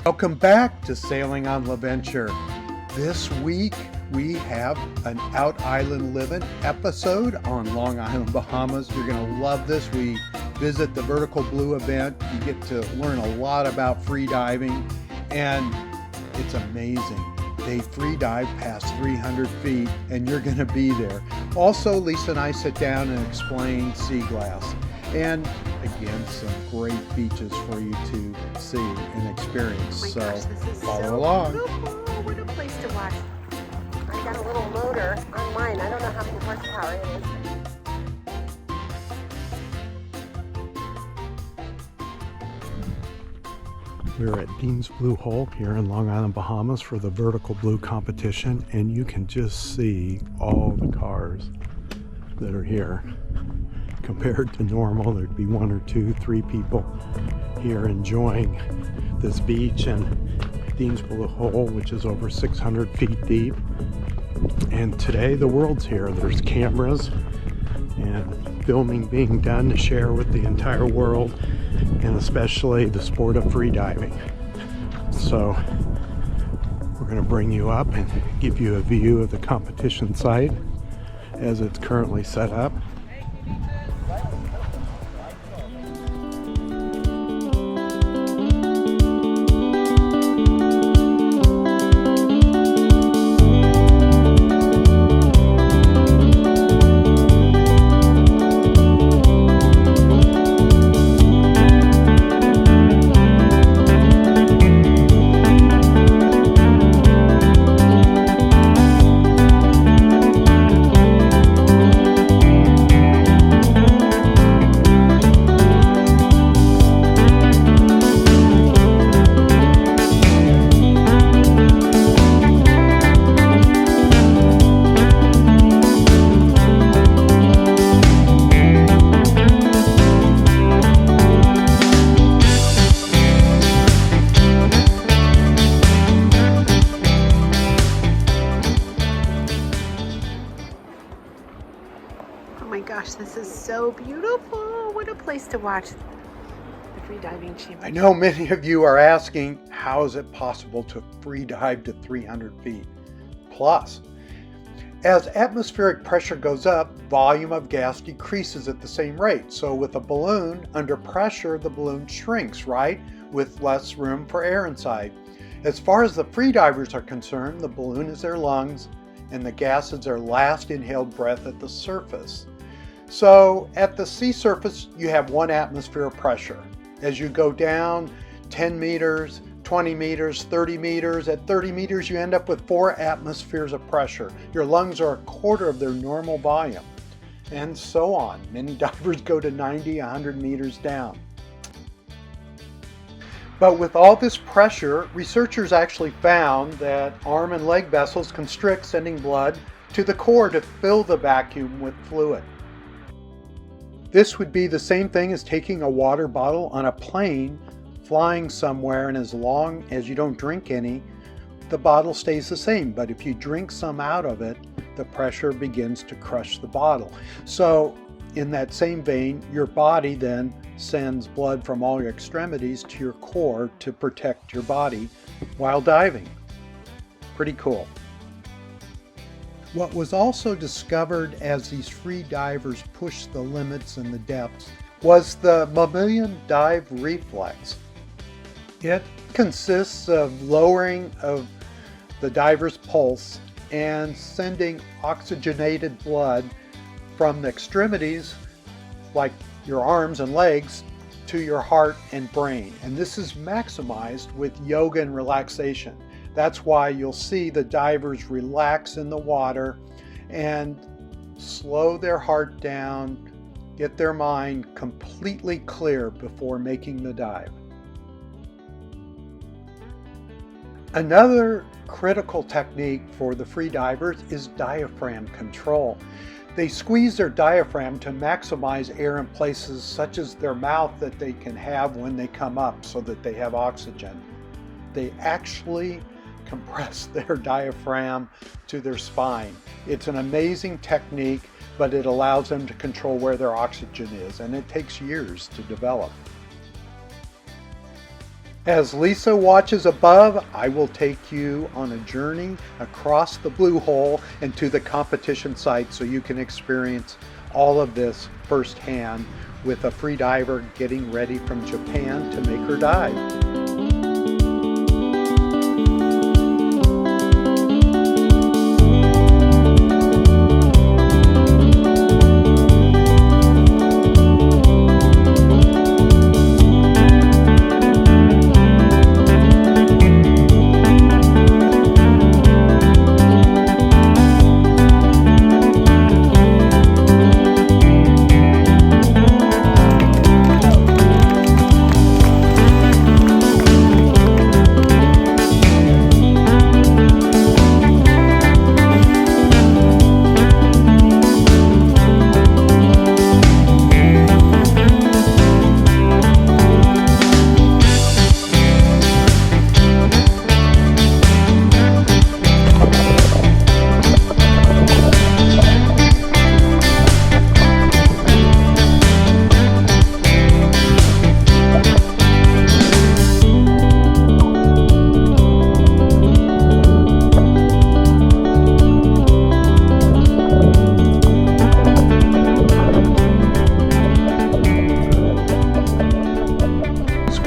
Welcome back to Sailing on LaVenture. This week we have an Out Island Livin episode on Long Island, Bahamas. You're going to love this. We visit the Vertical Blue event. You get to learn a lot about free diving, and it's amazing. They free dive past 300 feet, and you're going to be there. Also, Lisa and I sit down and explain sea glass. And again, some great beaches for you to see and experience. Oh my gosh, this is follow so along. Beautiful. What a place to watch. I got a little motor on mine. I don't know how many horsepower it is. We're at Dean's Blue Hole here in Long Island, Bahamas for the Vertical Blue competition, and you can just see all the cars that are here. Compared to normal, there'd be 1 or 2, 3 people here enjoying this beach and Dean's Blue Hole, which is over 600 feet deep. And today the world's here. There's cameras and filming being done to share with the entire world, and especially the sport of free diving. So we're going to bring you up and give you a view of the competition site as it's currently set up. Oh my gosh, this is so beautiful. What a place to watch the free diving championship. I know many of you are asking, how is it possible to free dive to 300 feet plus? As atmospheric pressure goes up, volume of gas decreases at the same rate. So with a balloon, under pressure, the balloon shrinks, right? With less room for air inside. As far as the free divers are concerned, the balloon is their lungs and the gas is their last inhaled breath at the surface. So at the sea surface, you have 1 atmosphere of pressure. As you go down 10 meters, 20 meters, 30 meters, at 30 meters, you end up with 4 atmospheres of pressure. Your lungs are 1/4 of their normal volume, and so on. Many divers go to 90, 100 meters down. But with all this pressure, researchers actually found that arm and leg vessels constrict, sending blood to the core to fill the vacuum with fluid. This would be the same thing as taking a water bottle on a plane flying somewhere, and as long as you don't drink any, the bottle stays the same. But if you drink some out of it, the pressure begins to crush the bottle. So in that same vein, your body then sends blood from all your extremities to your core to protect your body while diving. Pretty cool. What was also discovered as these free divers pushed the limits in the depths was the mammalian dive reflex. It consists of lowering of the diver's pulse and sending oxygenated blood from the extremities, like your arms and legs, to your heart and brain. And this is maximized with yoga and relaxation. That's why you'll see the divers relax in the water and slow their heart down, get their mind completely clear before making the dive. Another critical technique for the free divers is diaphragm control. They squeeze their diaphragm to maximize air in places such as their mouth that they can have when they come up so that they have oxygen. They actually compress their diaphragm to their spine. It's an amazing technique, but it allows them to control where their oxygen is, and it takes years to develop. As Lisa watches above, I will take you on a journey across the blue hole and to the competition site so you can experience all of this firsthand with a free diver getting ready from Japan to make her dive.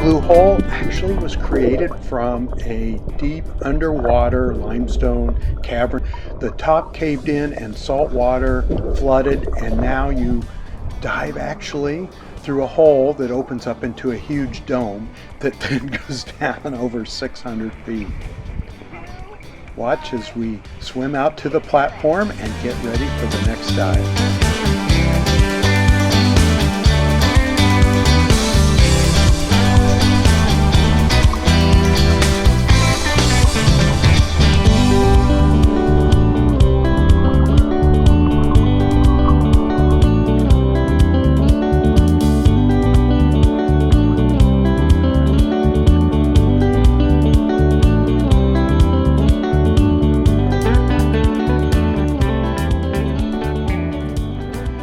Blue hole actually was created from a deep underwater limestone cavern. The top caved in and salt water flooded, and now you dive actually through a hole that opens up into a huge dome that then goes down over 600 feet. Watch as we swim out to the platform and get ready for the next dive.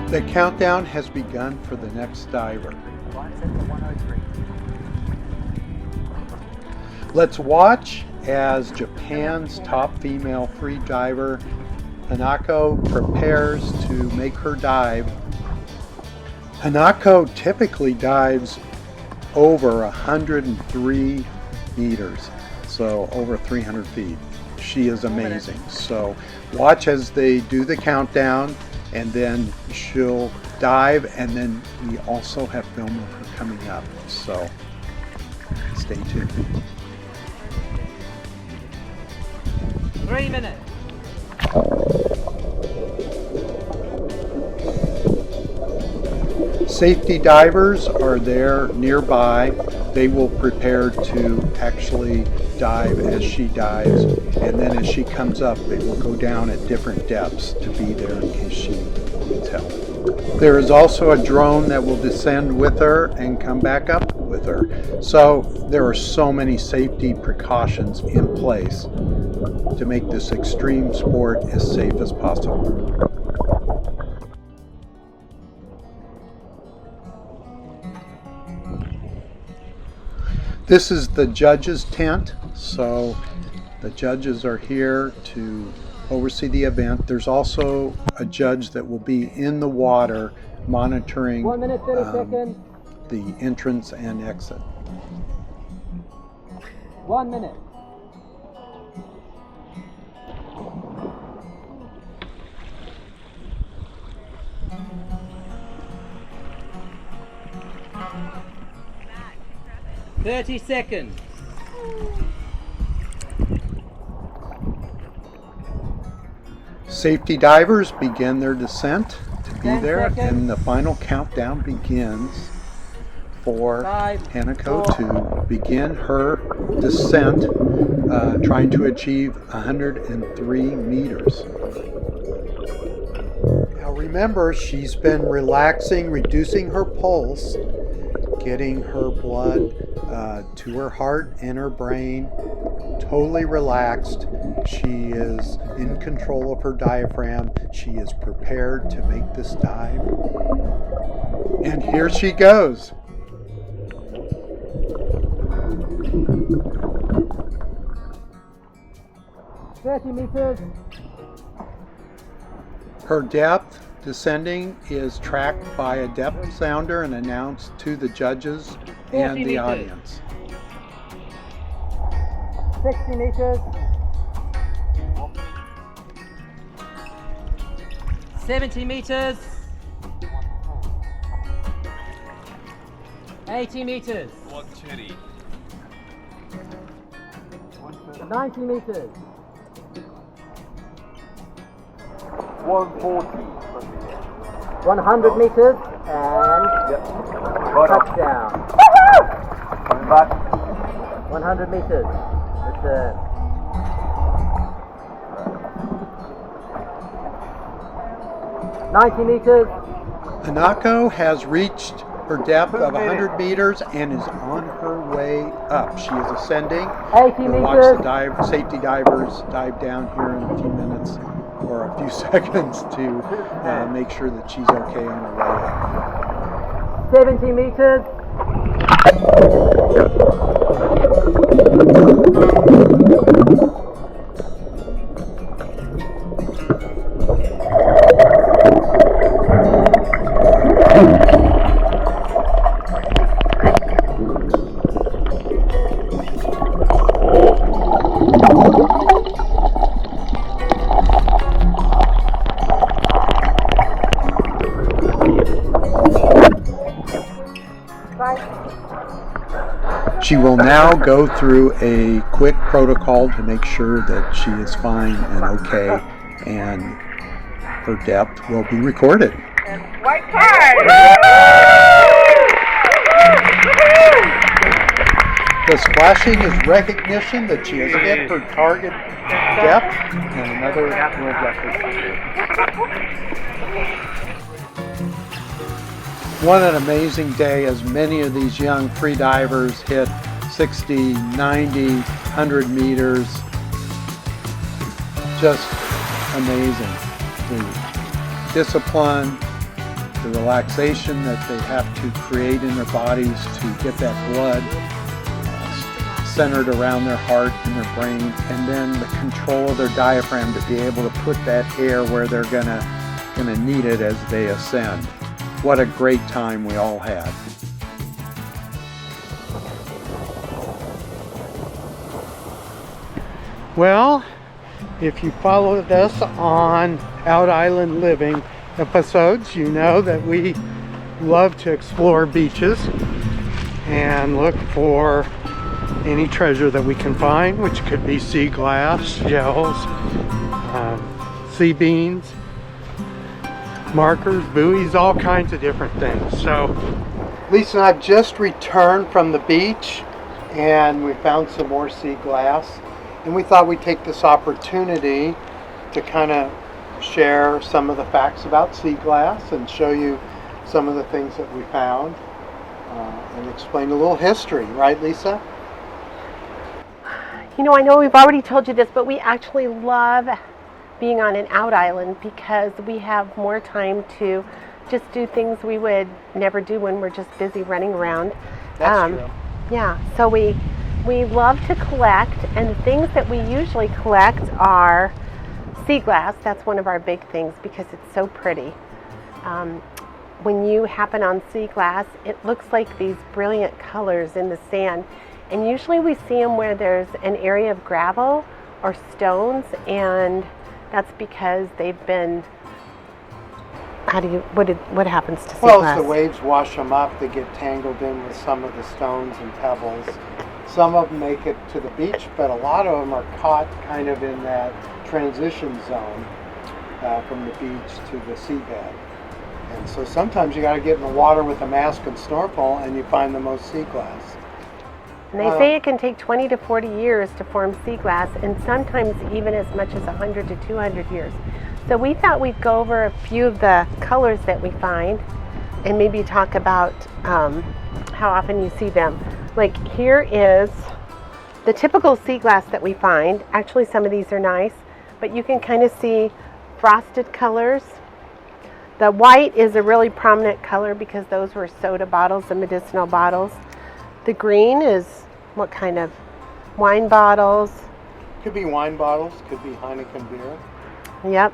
The countdown has begun for the next diver. Let's watch as Japan's top female free diver, Hanako, prepares to make her dive. Hanako typically dives over 103 meters, so over 300 feet. She is amazing. So watch as they do the countdown, and then she'll dive, and then we also have film of her coming up, so stay tuned. 3 minutes. Safety divers are there nearby. They will prepare to actually dive as she dives, and then as she comes up, they will go down at different depths to be there in case she needs help. There is also a drone that will descend with her and come back up with her. So there are so many safety precautions in place to make this extreme sport as safe as possible. This is the judges' tent, so the judges are here to oversee the event. There's also a judge that will be in the water monitoring 1 minute 30 seconds. the entrance and exit. 1 minute. "30 seconds. Safety divers begin their descent to be 10 there, seconds. and the final countdown begins for 5, Hanako 4. to begin her descent, trying to achieve 103 meters. Now remember, she's been relaxing, reducing her pulse, getting her blood to her heart and her brain, totally relaxed. She is in control of her diaphragm. She is prepared to make this dive. And here she goes. 30 meters. Her depth descending is tracked by a depth sounder and announced to the judges and the meters. audience. 60 meters. 70 meters. 80 meters. 90 meters. 100 meters and touchdown. 100 meters. Return. 90 meters. Anako has reached her depth of 100 meters and is on her way up. She is ascending. 80 We'll watch meters. the safety divers dive down here in a few minutes or a few seconds to make sure that she's okay on her way up. 70 meters. She will now go through a quick protocol to make sure that she is fine and okay, and her depth will be recorded. White card! The splashing is recognition that she has hit her target depth and another world record. What an amazing day as many of these young free divers hit 60, 90, 100 meters. Just amazing. The discipline, the relaxation that they have to create in their bodies to get that blood centered around their heart and their brain, and then the control of their diaphragm to be able to put that air where they're gonna need it as they ascend. What a great time we all had. Well, if you followed us on Out Island Living episodes, you know that we love to explore beaches and look for any treasure that we can find, which could be sea glass, shells, sea beans, markers, buoys, all kinds of different things. So Lisa and I have just returned from the beach and we found some more sea glass, and we thought we'd take this opportunity to kind of share some of the facts about sea glass and show you some of the things that we found and explain a little history, right, Lisa? You know, I know we've already told you this, but we actually love being on an out island because we have more time to just do things we would never do when we're just busy running around. That's true. Yeah, so we love to collect, and the things that we usually collect are sea glass. That's one of our big things because it's so pretty. When you happen on sea glass, it looks like these brilliant colors in the sand, and usually we see them where there's an area of gravel or stones, and that's because they've been, what happens to sea glass? Well, as the waves wash them up, they get tangled in with some of the stones and pebbles. Some of them make it to the beach, but a lot of them are caught kind of in that transition zone from the beach to the seabed. And so sometimes you got to get in the water with a mask and snorkel, and you find the most sea glass. And they say it can take 20 to 40 years to form sea glass, and sometimes even as much as 100 to 200 years. So we thought we'd go over a few of the colors that we find and maybe talk about how often you see them. Like here is the typical sea glass that we find. Actually, some of these are nice, but you can kind of see frosted colors. The white is a really prominent color because those were soda bottles and medicinal bottles. The green is what kind of wine bottles. Could be wine bottles, could be Heineken beer. Yep.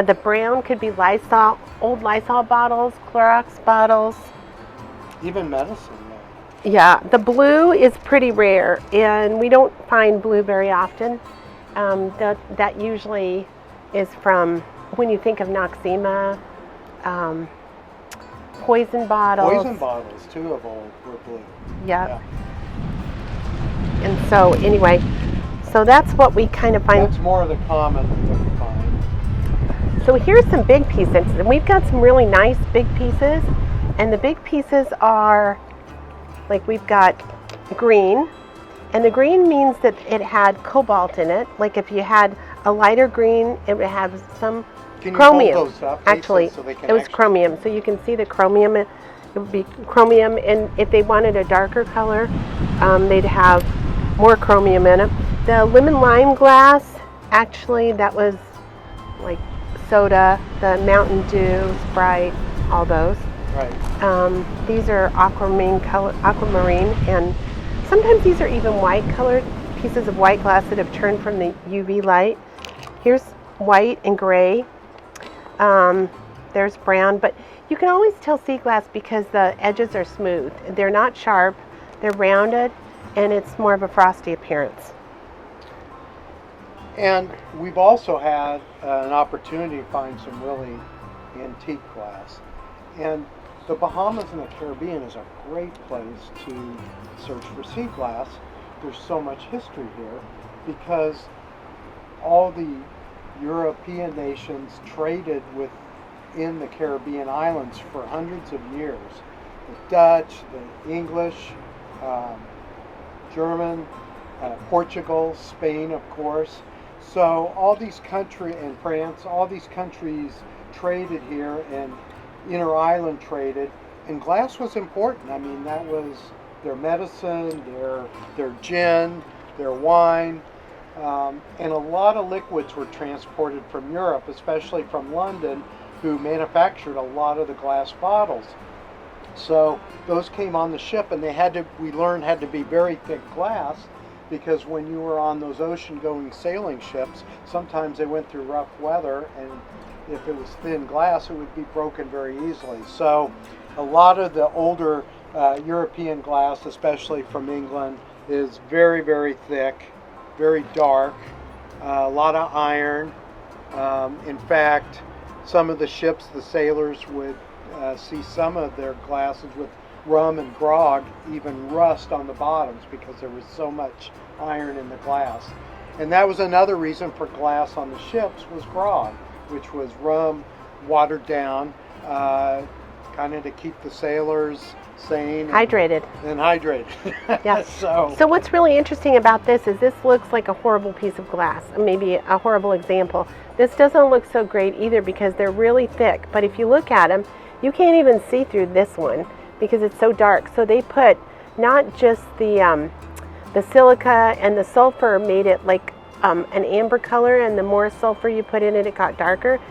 The brown could be Lysol, old Lysol bottles, Clorox bottles. Even medicine. Yeah, the blue is pretty rare, and we don't find blue very often. That usually is from, when you think of Noxzema, poison bottles. Poison bottles, too, of old were blue. Yeah. And so, anyway, so that's what we kind of find. That's more of the common that we find. So here's some big pieces, and we've got some really nice big pieces, and the big pieces are, like, we've got green, and the green means that it had cobalt in it. Like if you had a lighter green, it would have some chromium. Hold those up, actually, so they can it was chromium, so you can see the chromium. It would be chromium, and if they wanted a darker color, they'd have more chromium in it. The lemon lime glass, actually, that was like soda, the Mountain Dew, Sprite, all those. Right. These are aquamarine, and sometimes these are even white colored pieces of white glass that have turned from the UV light. Here's white and gray. There's brown, but you can always tell sea glass because the edges are smooth. They're not sharp, they're rounded, and it's more of a frosty appearance. And we've also had an opportunity to find some really antique glass. And the Bahamas and the Caribbean is a great place to search for sea glass. There's so much history here because all the European nations traded within the Caribbean islands for hundreds of years. The Dutch, the English, German, Portugal, Spain, of course. So all these countries, and France, all these countries traded here and inter-island traded, and glass was important. I mean, that was their medicine, their gin, their wine, and a lot of liquids were transported from Europe, especially from London, who manufactured a lot of the glass bottles. So those came on the ship, and we learned had to be very thick glass, because when you were on those ocean-going sailing ships, sometimes they went through rough weather, and if it was thin glass, it would be broken very easily. So a lot of the older European glass, especially from England, is very, very thick, very dark, a lot of iron. In fact, some of the ships, the sailors would see some of their glasses with rum and grog even rust on the bottoms because there was so much iron in the glass. And that was another reason for glass on the ships was grog, which was rum watered down, kind of to keep the sailors sane. Hydrated. And hydrated. Yeah. So what's really interesting about this is this looks like a horrible piece of glass, maybe a horrible example. This doesn't look so great either because they're really thick, but if you look at them, you can't even see through this one because it's so dark. So they put not just the silica and the sulfur made it like an amber color, and the more sulfur you put in it, it got darker.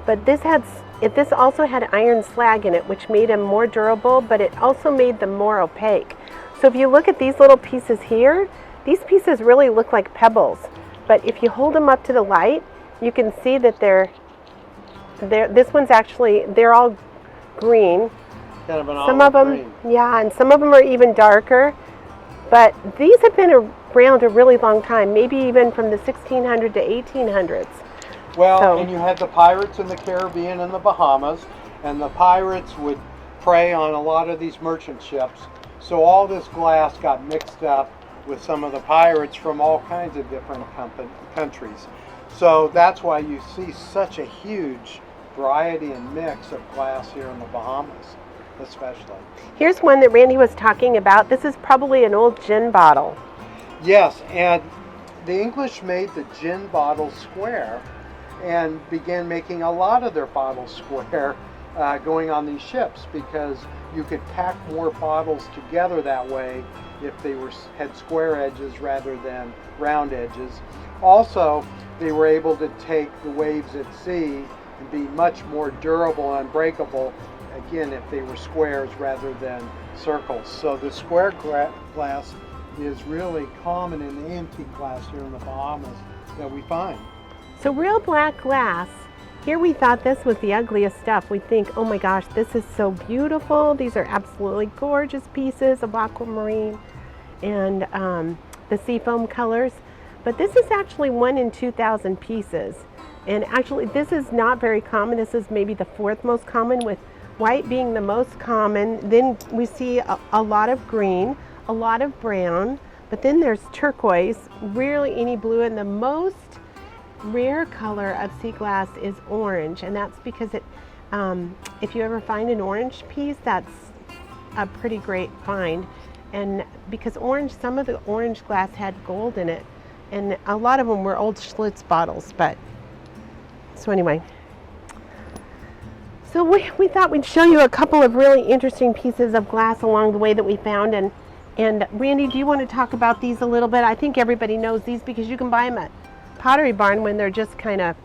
But this also had iron slag in it, which made them more durable, but it also made them more opaque. So if you look at these little pieces here, these pieces really look like pebbles. But if you hold them up to the light, you can see that this one's actually, they're all green. kind of an Some of them, green. yeah, and some of them are even darker. But these have been around a really long time, maybe even from the 1600s to 1800s. Well, and you had the pirates in the Caribbean and the Bahamas, and the pirates would prey on a lot of these merchant ships. So all this glass got mixed up with some of the pirates from all kinds of different countries. So that's why you see such a huge variety and mix of glass here in the Bahamas, especially. Here's one that Randy was talking about. This is probably an old gin bottle. Yes, and the English made the gin bottle square and began making a lot of their bottles square going on these ships because you could pack more bottles together that way if they had square edges rather than round edges. Also, they were able to take the waves at sea and be much more durable and unbreakable, again, if they were squares rather than circles. So the square glass is really common in the antique glass here in the Bahamas that we find. So real black glass, here we thought this was the ugliest stuff. We think, oh my gosh, this is so beautiful. These are absolutely gorgeous pieces of aquamarine and the seafoam colors. But this is actually 1 in 2,000 pieces. And actually this is not very common. This is maybe the 4th most common, with white being the most common. Then we see a lot of green, a lot of brown, but then there's turquoise, rarely any blue, and the most rare color of sea glass is orange. And that's because it, if you ever find an orange piece, that's a pretty great find. And because orange, some of the orange glass had gold in it, and a lot of them were old Schlitz bottles. But so anyway, so we thought we'd show you a couple of really interesting pieces of glass along the way that we found. And Randy, do you want to talk about these a little bit? I think everybody knows these because you can buy them at Pottery Barn when they're just kind of,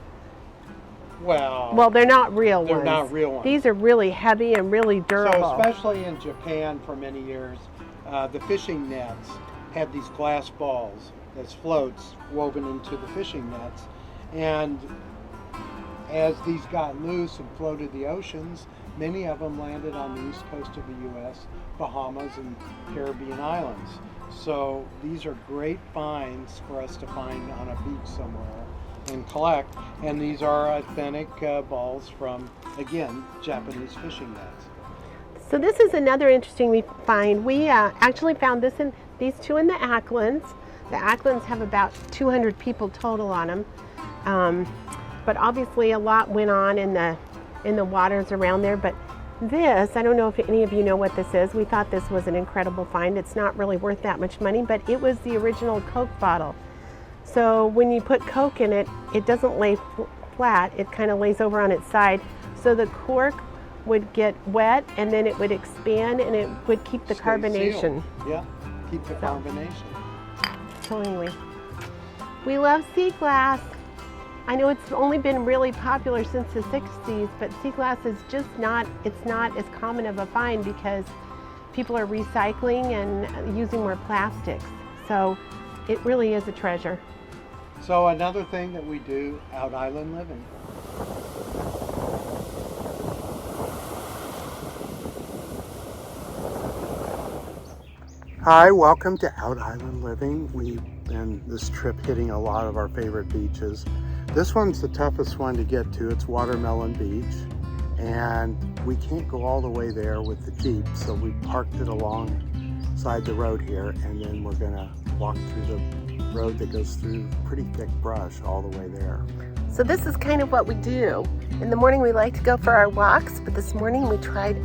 well, they're not real ones. They're not real ones. These are really heavy and really durable. So especially in Japan for many years, the fishing nets had these glass balls as floats woven into the fishing nets. And as these got loose and floated the oceans, many of them landed on the east coast of the U.S., Bahamas, and Caribbean islands. So these are great finds for us to find on a beach somewhere and collect. And these are authentic balls from, again, Japanese fishing nets. So this is another interesting find. We actually found these two in the Acklands. The Acklands have about 200 people total on them. But obviously a lot went on in the waters around there. But this, I don't know if any of you know what this is. We thought this was an incredible find. It's not really worth that much money, but it was the original Coke bottle. So when you put Coke in it, it doesn't lay flat. It kind of lays over on its side. So the cork would get wet and then it would expand and it would keep the carbonation. Sealed. Yeah, keep the carbonation. So anyway, we love sea glass. I know it's only been really popular since the 60s, but sea glass is just not as common of a find because people are recycling and using more plastics. So it really is a treasure. So another thing that we do, Out Island Living. Hi, welcome to Out Island Living. We've been this trip hitting a lot of our favorite beaches. This one's the toughest one to get to. It's Watermelon Beach, and we can't go all the way there with the Jeep, so we parked it alongside the road here, and then we're gonna walk through the road that goes through pretty thick brush all the way there. So this is kind of what we do. In the morning we like to go for our walks, but this morning we tried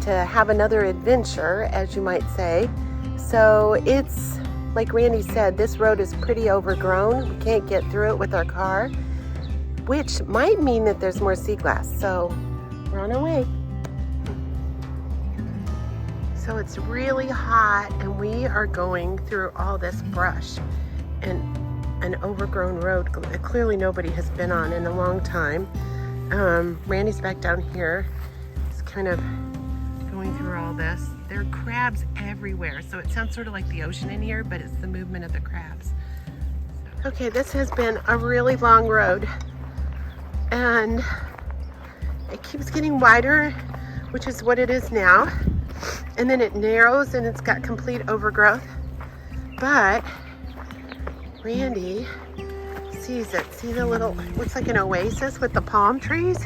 to have another adventure, as you might say. So it's, like Randy said, this road is pretty overgrown. We can't get through it with our car, which might mean that there's more sea glass. So we're on our way. So it's really hot and we are going through all this brush and an overgrown road that clearly nobody has been on in a long time. Randy's back down here. It's kind of going through all this. There are crabs everywhere, so it sounds sort of like the ocean in here, but it's the movement of the crabs. Okay, this has been a really long road, and it keeps getting wider, which is what it is now, and then it narrows and it's got complete overgrowth. But Randy sees it. See the little, looks like an oasis with the palm trees?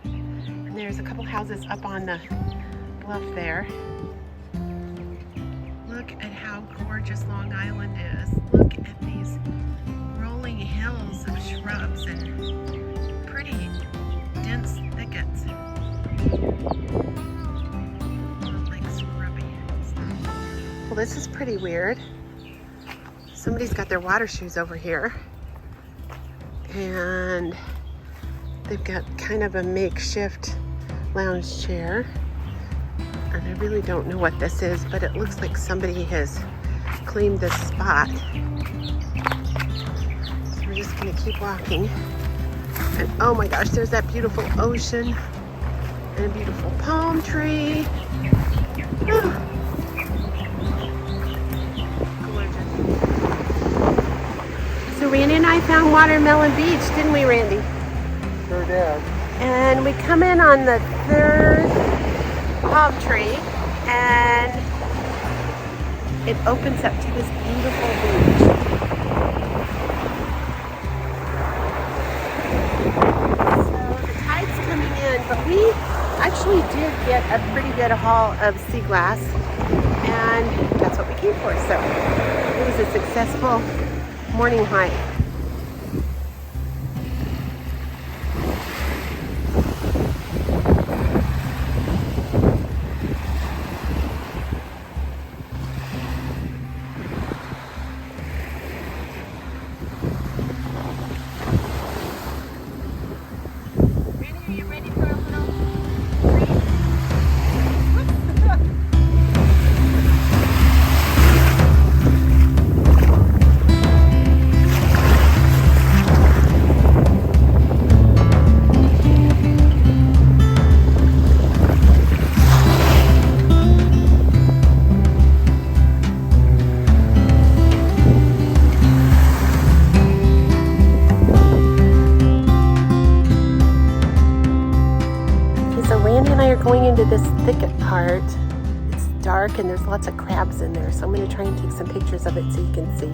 And there's a couple houses up on the bluff there. Look at how gorgeous Long Island is. Look at these rolling hills of shrubs and pretty dense thickets. Like scrubby stuff. Well, this is pretty weird. Somebody's got their water shoes over here. And they've got kind of a makeshift lounge chair. And I really don't know what this is, but it looks like somebody has claimed this spot. So we're just gonna keep walking. And oh my gosh, there's that beautiful ocean and a beautiful palm tree. Randy and I found Watermelon Beach, didn't we, Randy? Sure did. And we come in on the third palm tree, and it opens up to this beautiful beach. So the tide's coming in, but we actually did get a pretty good haul of sea glass, and that's what we came for. So it was a successful morning hike. Going into this thicket part. It's dark and there's lots of crabs in there, so I'm going to try and take some pictures of it so you can see.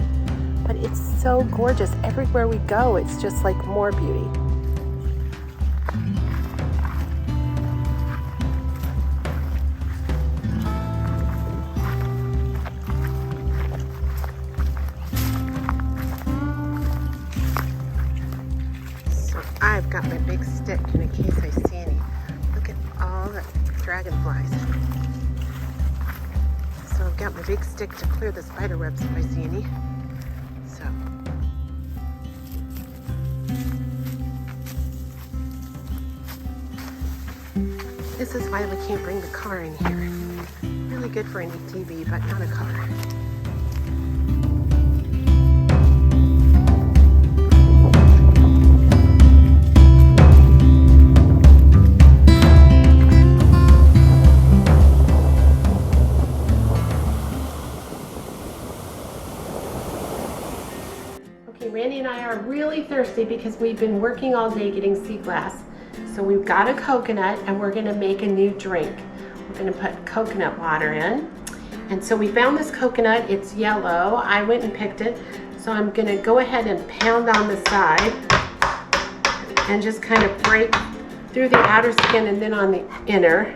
But it's so gorgeous. Everywhere we go, it's just like more beauty. So I've got my big stick in case I see any. All the dragonflies. So I've got my big stick to clear the spider webs if I see any. So this is why we can't bring the car in here. Really good for an ATV, but not a car. Randy and I are really thirsty because we've been working all day getting sea glass. So we've got a coconut and we're going to make a new drink. We're going to put coconut water in. And so we found this coconut. It's yellow. I went and picked it. So I'm going to go ahead and pound on the side and just kind of break through the outer skin and then on the inner.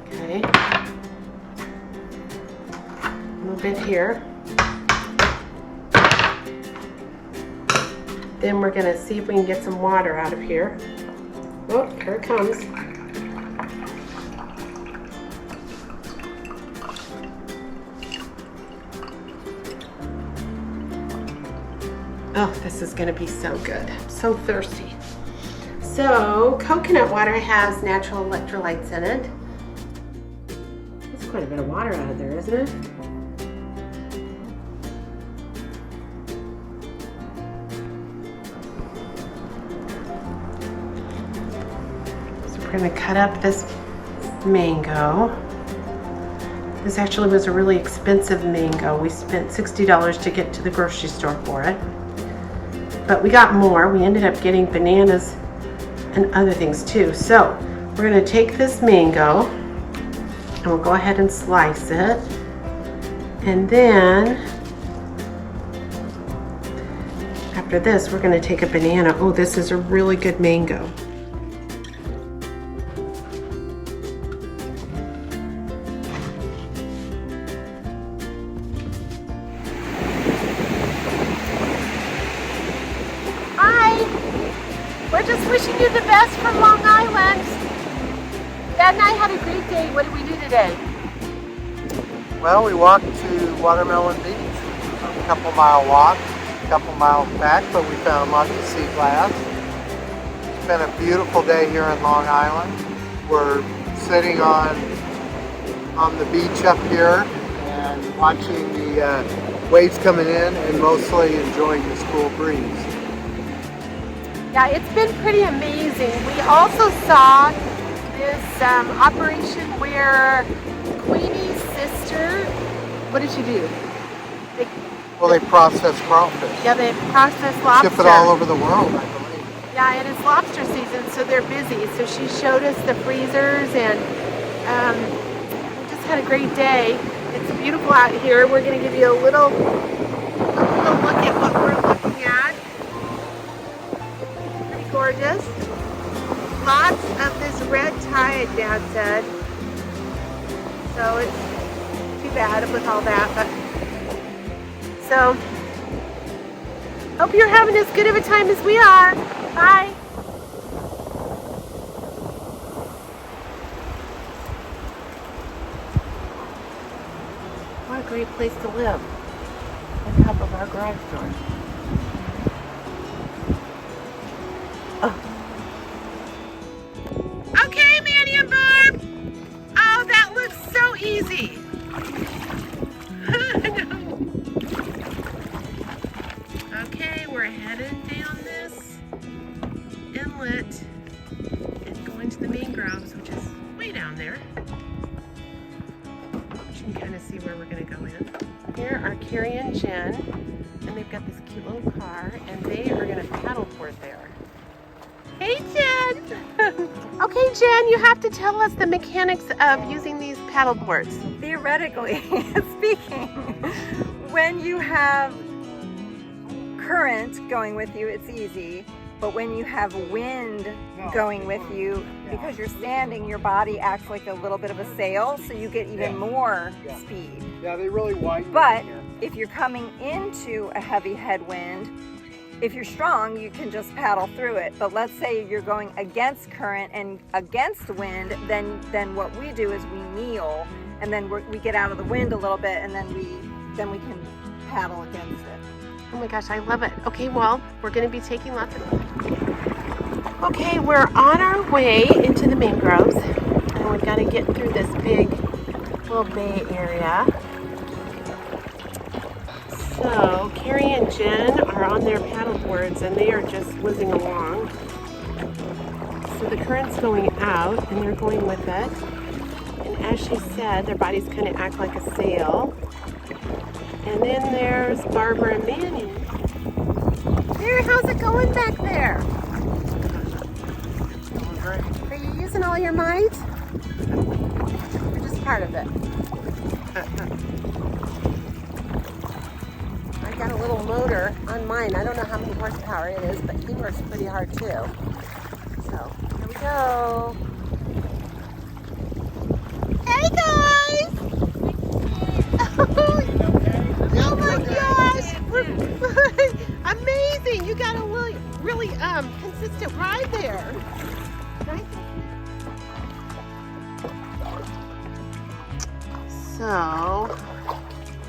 Okay. Bit here. Then we're going to see if we can get some water out of here. Oh, here it comes. Oh, this is going to be so good. I'm so thirsty. So, coconut water has natural electrolytes in it. That's quite a bit of water out of there, isn't it? We're going to cut up this mango. This actually was a really expensive mango. We spent $60 to get to the grocery store for it. But we got more. We ended up getting bananas and other things too. So we're going to take this mango and we'll go ahead and slice it. And then after this, we're going to take a banana. Oh, this is a really good mango. We're just wishing you the best from Long Island. Dad and I had a great day. What did we do today? Well, we walked to Watermelon Beach. A couple mile walk, a couple miles back, but we found lots of sea glass. It's been a beautiful day here in Long Island. We're sitting on the beach up here and watching the waves coming in and mostly enjoying this cool breeze. Yeah, it's been pretty amazing. We also saw this operation where Queenie's sister, what did she do? Well, they process crawfish. Yeah, they process lobster. Ship it all over the world, I believe. Yeah, and it's lobster season, so they're busy. So she showed us the freezers, and we just had a great day. It's beautiful out here. We're going to give you a little look at what we're looking at. Pretty gorgeous. Lots of this red tide, Dad said. So it's too bad with all that, but so hope you're having as good of a time as we are. Bye. What a great place to live on top of our garage door. Oh. Okay, Manny and Barb. Oh, that looks so easy. Okay, we're headed down this inlet and going to the mangroves, which is way down there. You can kind of see where we're going to go in. Here are Carrie and Jen, and they've got this cute little car, and they are going to paddleboard there. Hey, Jen! Okay, Jen, you have to tell us the mechanics of using these paddleboards. Theoretically speaking, when you have current going with you, it's easy. But when you have wind going with you, because you're standing, your body acts like a little bit of a sail, so you get even more speed. Yeah, they really widen. But if you're coming into a heavy headwind, if you're strong, you can just paddle through it. But let's say you're going against current and against wind, then what we do is we kneel, and then we get out of the wind a little bit, and then we can paddle against it. Oh my gosh, I love it. Okay, well, we're going to be taking lots of... Okay, we're on our way into the mangroves, and we've got to get through this big little bay area. So, Carrie and Jen are on their paddle boards, and they are just whizzing along. So the current's going out, and they're going with it. And as she said, their bodies kind of act like a sail. And then there's Barbara and Manny. There, how's it going back there? Are you using all your might? Or just part of it? I got a little motor on mine. I don't know how many horsepower it is, but he works pretty hard too. So, here we go. Hey guys! Oh my gosh! Amazing! You got a really consistent ride there. So,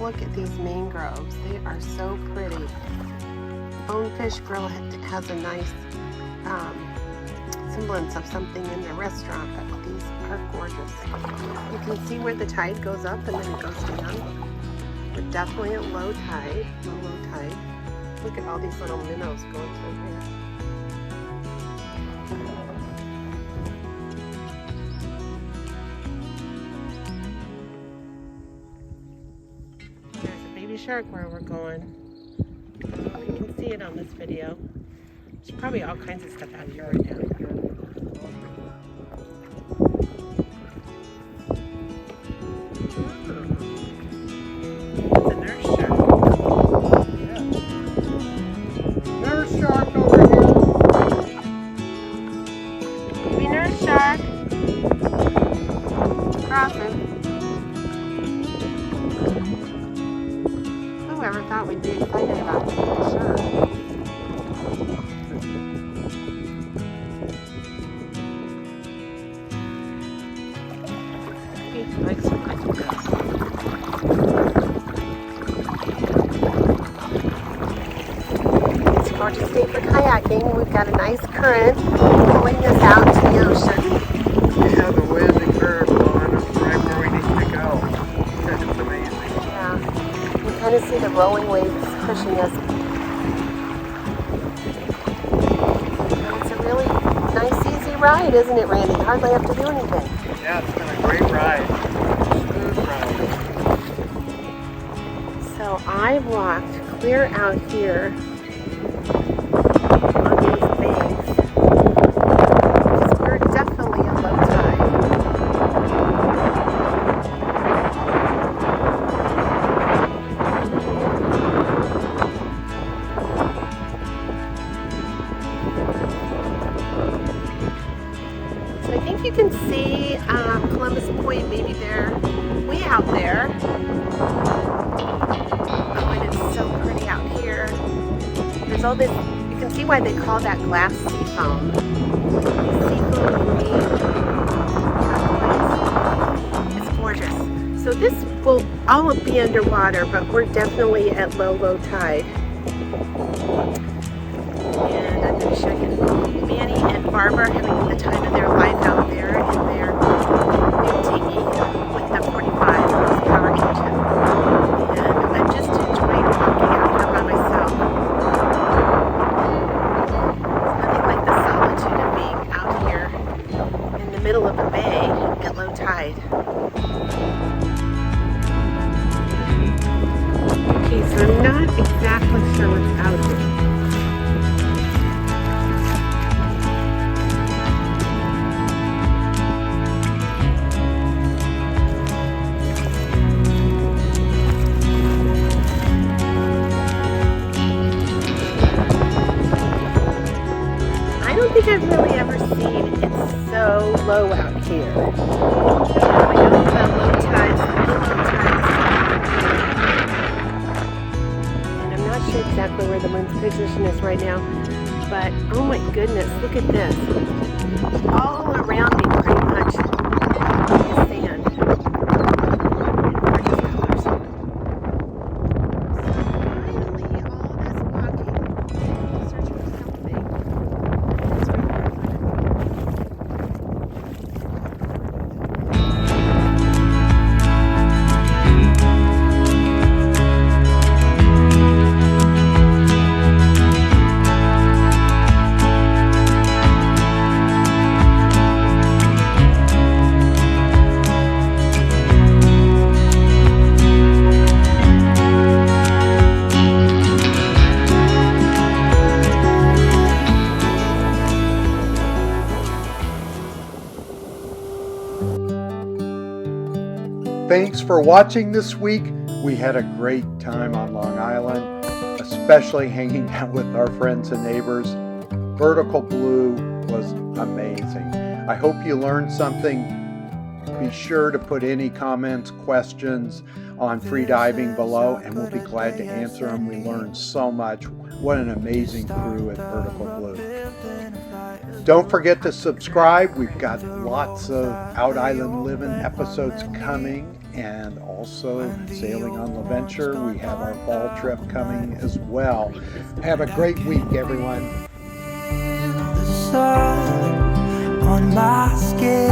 look at these mangroves. They are so pretty. Bonefish Grill has a nice semblance of something in their restaurant, but these are gorgeous. You can see where the tide goes up and then it goes down. We're definitely at low tide. Look at all these little minnows going through here. There's a baby shark where we're going. I don't know if you can see it on this video. There's probably all kinds of stuff out here right now. Whoever thought we'd be excited about this, sure. He likes to like this. It's a gorgeous day for kayaking. We've got a nice current pulling us out to the ocean. Yeah, the wind and current blowing us right where we need to go. That's amazing. Yeah. You kind of see the rolling waves pushing us. And it's a really nice, easy ride. great, isn't it, Randy? Hardly have to do anything. Yeah, it's been a great ride. Smooth ride. So I walked clear out here on these banks. We're definitely at low tide. So I think you can see Columbus Point, maybe they're way out there. Oh, and it's so pretty out here. There's all this, you can see why they call that glass sea foam. Seafoam green. It's gorgeous. So this will all be underwater, but we're definitely at low tide. And I'm going to show you Manny and Barbara having the time of their life out there in their new teepee with the 45 horsepower engine. And I'm just enjoying walking out here by myself. It's nothing like the solitude of being out here in the middle of a bay at low tide. Okay, so I'm not exactly sure what's out here. I don't think I've really ever seen it so low out here. I know it's at low tides, and I'm not sure exactly where the wind's position is right now, but oh my goodness, look at this. All around me pretty much is sand. Gorgeous colors. So finally, all this walking, searching for something. Thanks for watching this week. We had a great time on Long Island, especially hanging out with our friends and neighbors. Vertical Blue was amazing. I hope you learned something. Be sure to put any comments, questions on free diving below, and we'll be glad to answer them. We learned so much. What an amazing crew at Vertical Blue. Don't forget to subscribe. We've got lots of Out Island Livin' episodes coming, and also Sailing on LaVenture. We have our fall trip coming as well. Have a great week, everyone. The sun on my skin.